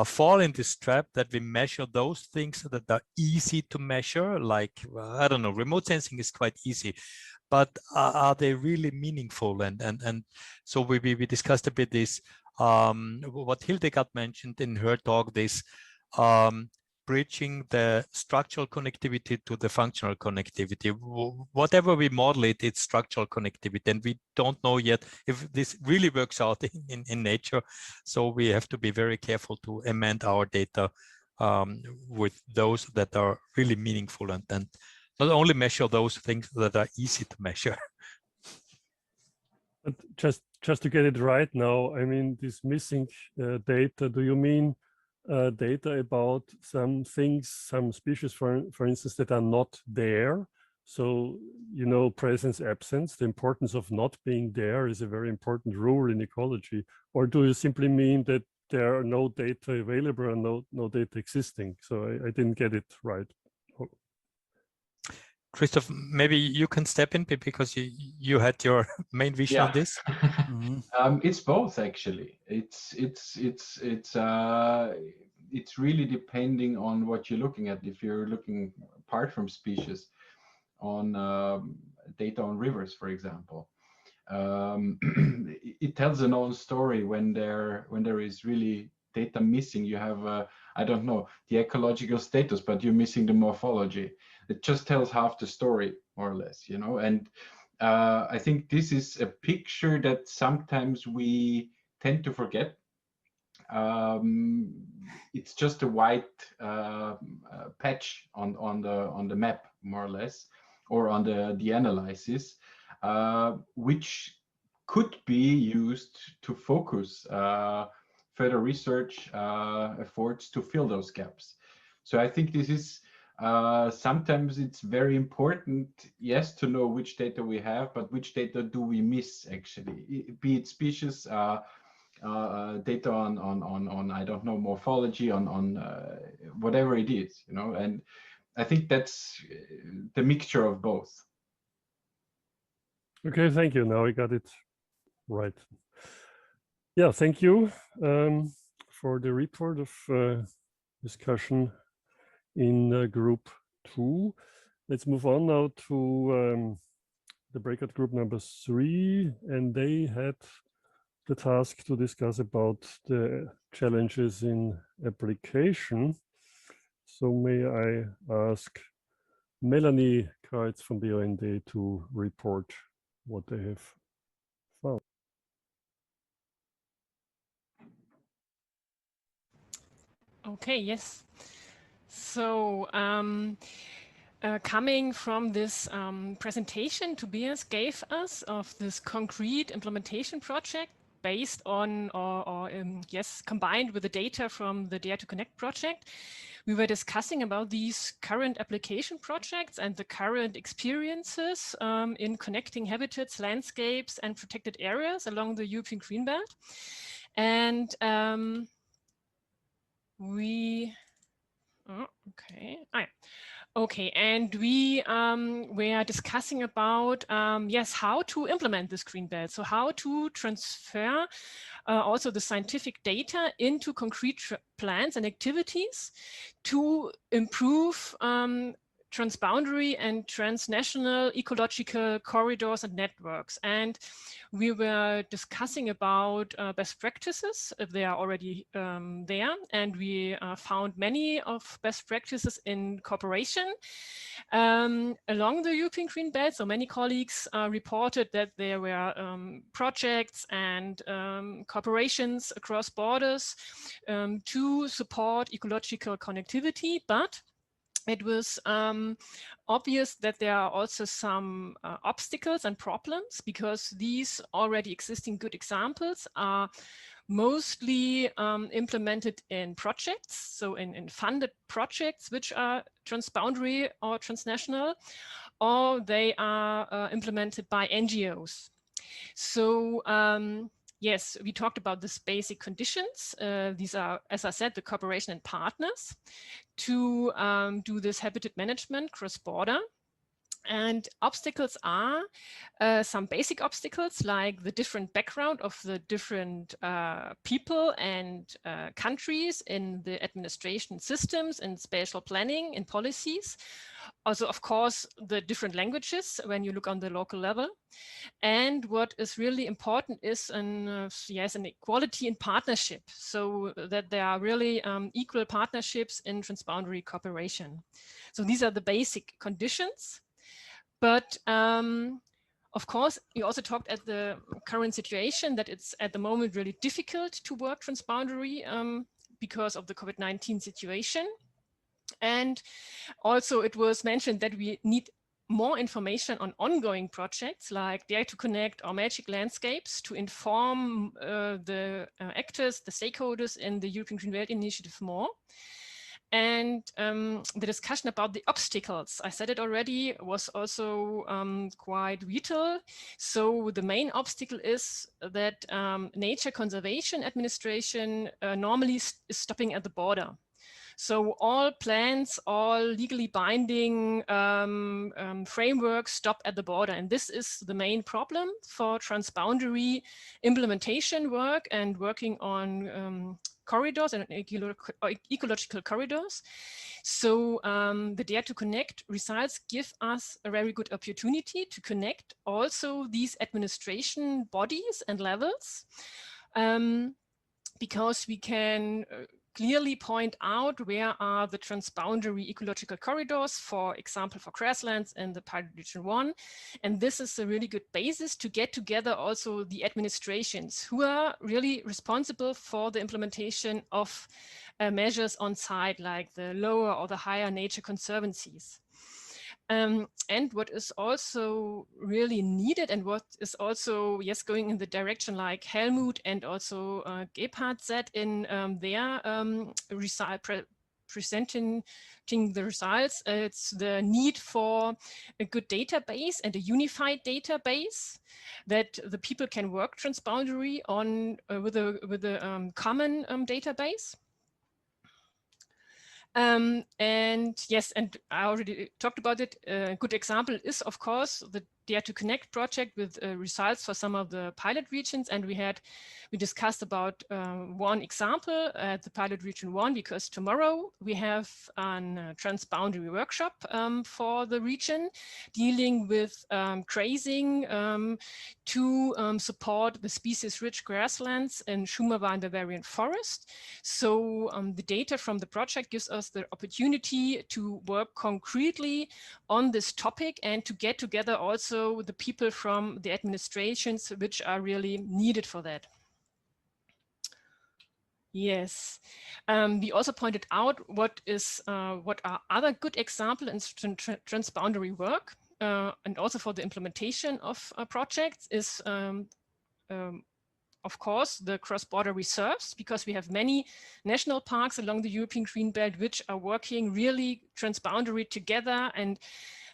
fall in this trap that we measure those things that are easy to measure, like, I don't know, remote sensing is quite easy, but are they really meaningful? And so we discussed a bit this, what Hildegard mentioned in her talk, this bridging the structural connectivity to the functional connectivity. Whatever we model it, it's structural connectivity, and we don't know yet if this really works out in nature. So we have to be very careful to amend our data with those that are really meaningful, and not only measure those things that are easy to measure. But just to get it right now, I mean, this missing data, do you mean data about some things, some species, for instance, that are not there? So, you know, presence, absence, the importance of not being there is a very important rule in ecology. Or do you simply mean that there are no data available and no data existing? So I didn't get it right. Christoph, maybe you can step in because you had your main vision on this. It's both, actually. It's really depending on what you're looking at. If you're looking apart from species, on data on rivers, for example, it tells an own story when there is really data missing. You have I don't know the ecological status, but you're missing the morphology. It just tells half the story, more or less, you know. And I think this is a picture that sometimes we tend to forget. It's just a white patch on the map, more or less, or on the analysis, which could be used to focus further research efforts to fill those gaps. So I think this is sometimes it's very important, yes, to know which data we have, but which data do we miss actually, be it species, data on I don't know, morphology, on whatever it is, you know, and I think that's the mixture of both. Okay, thank you. Now I got it right. Yeah, thank you for the report of discussion in group 2. Let's move on now to the breakout group number 3, and they had the task to discuss about the challenges in application. So may I ask Melanie Kreitz from BUND to report what they have found. Okay, yes. So coming from this presentation Tobias gave us of this concrete implementation project based on yes, combined with the data from the Dare to Connect project, we were discussing about these current application projects and the current experiences in connecting habitats, landscapes, and protected areas along the European Greenbelt. And okay, and we were discussing about yes, how to implement this green belt. So how to transfer also the scientific data into concrete plans and activities to improve transboundary and transnational ecological corridors and networks. And we were discussing about best practices, if they are already there. And we found many of best practices in cooperation along the European Green Belt. So many colleagues reported that there were projects and cooperations across borders to support ecological connectivity, but it was obvious that there are also some obstacles and problems, because these already existing good examples are mostly implemented in projects, so in funded projects which are transboundary or transnational, or they are implemented by NGOs. So yes, we talked about these basic conditions. These are, as I said, the cooperation and partners to do this habitat management cross-border. And obstacles are some basic obstacles, like the different background of the different people and countries in the administration systems and spatial planning and policies. Also, of course, the different languages when you look on the local level. And what is really important is yes, an equality in partnership, so that there are really equal partnerships in transboundary cooperation. So these are the basic conditions. But of course, we also talked at the current situation that it's at the moment really difficult to work transboundary because of the COVID-19 situation. And also it was mentioned that we need more information on ongoing projects like Dare to Connect or Magic Landscapes to inform the actors, the stakeholders in the European Green Belt Initiative more. And the discussion about the obstacles, I said it already, was also quite vital. So the main obstacle is that nature conservation administration normally is stopping at the border. So all plans, all legally binding frameworks stop at the border. And this is the main problem for transboundary implementation work and working on corridors and ecological corridors. So the Dare to Connect results give us a very good opportunity to connect also these administration bodies and levels, because we can clearly point out where are the transboundary ecological corridors, for example, for grasslands in the Pilot Region 1. And this is a really good basis to get together also the administrations who are really responsible for the implementation of measures on site, like the lower or the higher nature conservancies. And what is also really needed, and what is also, yes, going in the direction like Helmut and also Gebhardt said in their presenting the results. It's the need for a good database and a unified database that the people can work transboundary on with a common database. And yes, and I already talked about it. A good example is, of course, the Dare to Connect project with results for some of the pilot regions. And we discussed about one example at the pilot region 1, because tomorrow we have a transboundary workshop for the region dealing with grazing to support the species-rich grasslands in Schumacher Bavarian forest. So the data from the project gives us the opportunity to work concretely on this topic and to get together also the people from the administrations which are really needed for that. Yes, we also pointed out what are other good examples in transboundary work, and also for the implementation of projects is of course the cross-border reserves, because we have many national parks along the European Green Belt which are working really transboundary together, and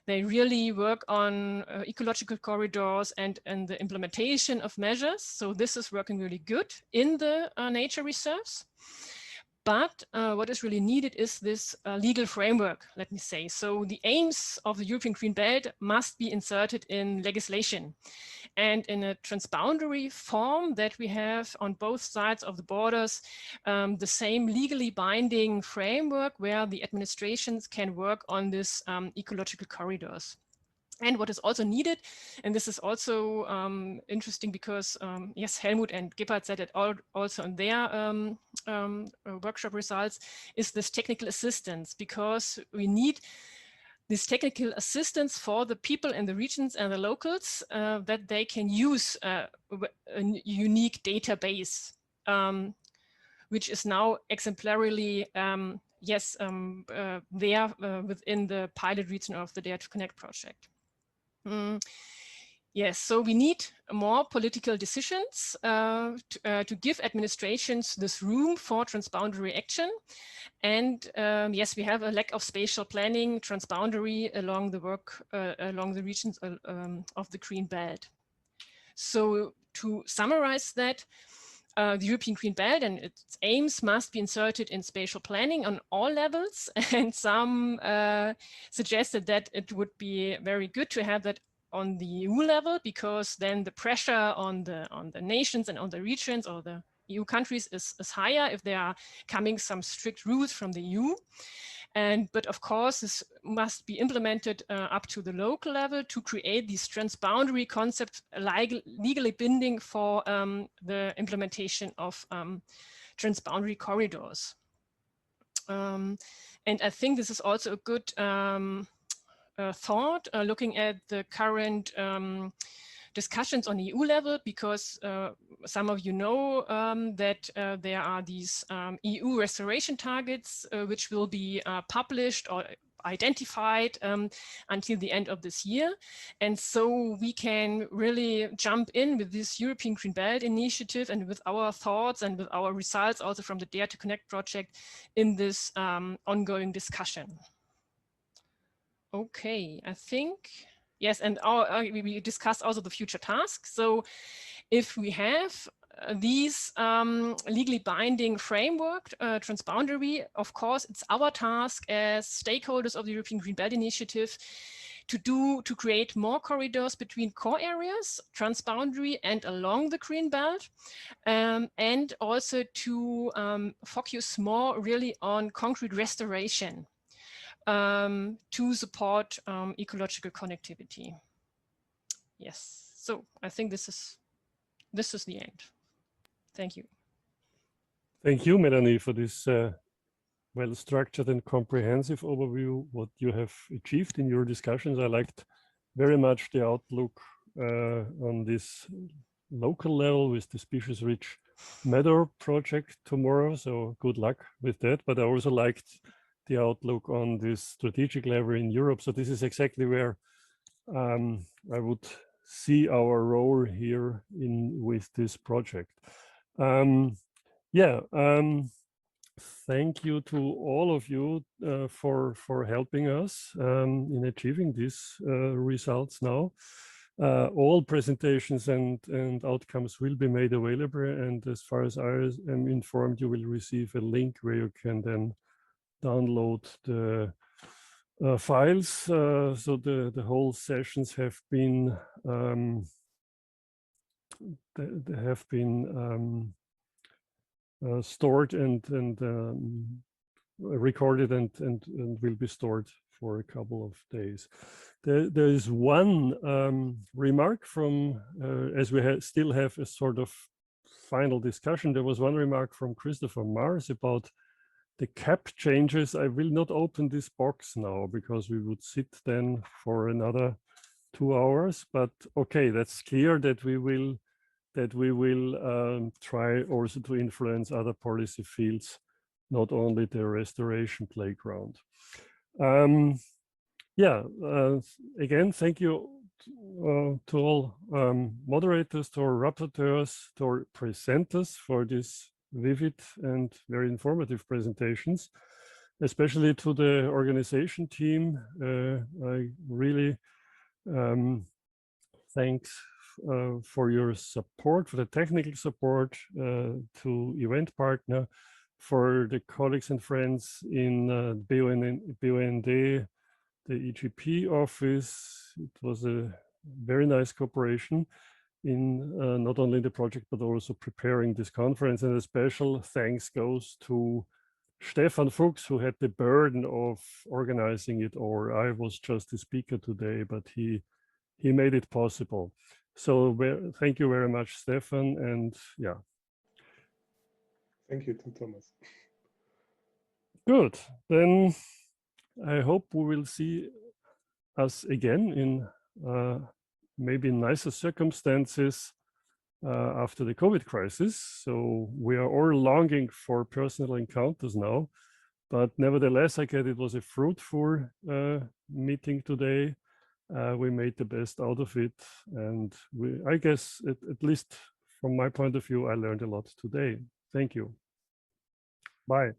they really work on ecological corridors and the implementation of measures. So this is working really good in the nature reserves. But what is really needed is this legal framework, let me say. So the aims of the European Green Belt must be inserted in legislation. And in a transboundary form that we have on both sides of the borders, the same legally binding framework where the administrations can work on this ecological corridors. And what is also needed, and this is also interesting because, yes, Helmut and Gebhard said it also in their workshop results, is this technical assistance, because we need this technical assistance for the people in the regions and the locals that they can use a unique database, which is now exemplarily, yes, there within the pilot region of the Dare to Connect project. Yes, so we need more political decisions to give administrations this room for transboundary action. And yes, we have a lack of spatial planning transboundary along the along the regions of the Green Belt. So to summarize that, the European Green Belt and its aims must be inserted in spatial planning on all levels. And some suggested that it would be very good to have that on the EU level, because then the pressure on the nations and on the regions or the EU countries is higher if there are coming some strict rules from the EU. But of course, this must be implemented up to the local level to create these transboundary concepts legally binding for the implementation of transboundary corridors. And I think this is also a good thought looking at the current discussions on EU level, because some of you know that there are these EU restoration targets which will be published or identified until the end of this year. And so we can really jump in with this European Green Belt initiative and with our thoughts and with our results also from the Dare to Connect project in this ongoing discussion. Okay, I think, yes, and we discussed also the future tasks. So if we have these legally binding framework, transboundary, of course, it's our task as stakeholders of the European Green Belt Initiative to create more corridors between core areas, transboundary and along the Green Belt, and also to focus more really on concrete restoration. To support ecological connectivity. Yes, so I think this is the end. Thank you. Thank you, Melanie, for this well-structured and comprehensive overview what you have achieved in your discussions. I liked very much the outlook on this local level with the species-rich meadow project tomorrow. So good luck with that. But I also liked the outlook on this strategic level in Europe. So this is exactly where I would see our role here with this project. thank you to all of you for helping us in achieving these results now. All presentations and outcomes will be made available, and as far as I am informed, you will receive a link where you can then download the files. So the whole sessions have been stored and recorded and will be stored for a couple of days. There is one remark from, as we still have a sort of final discussion, there was one remark from Christopher Mars about the cap changes. I will not open this box now because we would sit then for another 2 hours, but okay, that's clear that we will try also to influence other policy fields, not only the restoration playground. Yeah, again, thank you to all moderators, to our rapporteurs, to our presenters for these vivid and very informative presentations, especially to the organization team. I really thanks for your support, for the technical support, to event partner, for the colleagues and friends in BUND, the EGP office. It was a very nice cooperation in not only the project, but also preparing this conference. And a special thanks goes to Stefan Fuchs, who had the burden of organizing it, or I was just the speaker today, but he made it possible. So thank you very much, Stefan, and yeah. Thank you, Thomas. Good, then I hope we will see us again in maybe nicer circumstances after the COVID crisis. So we are all longing for personal encounters now, but nevertheless, I guess it was a fruitful meeting today. We made the best out of it, and I guess at least from my point of view, I learned a lot today. Thank you. Bye.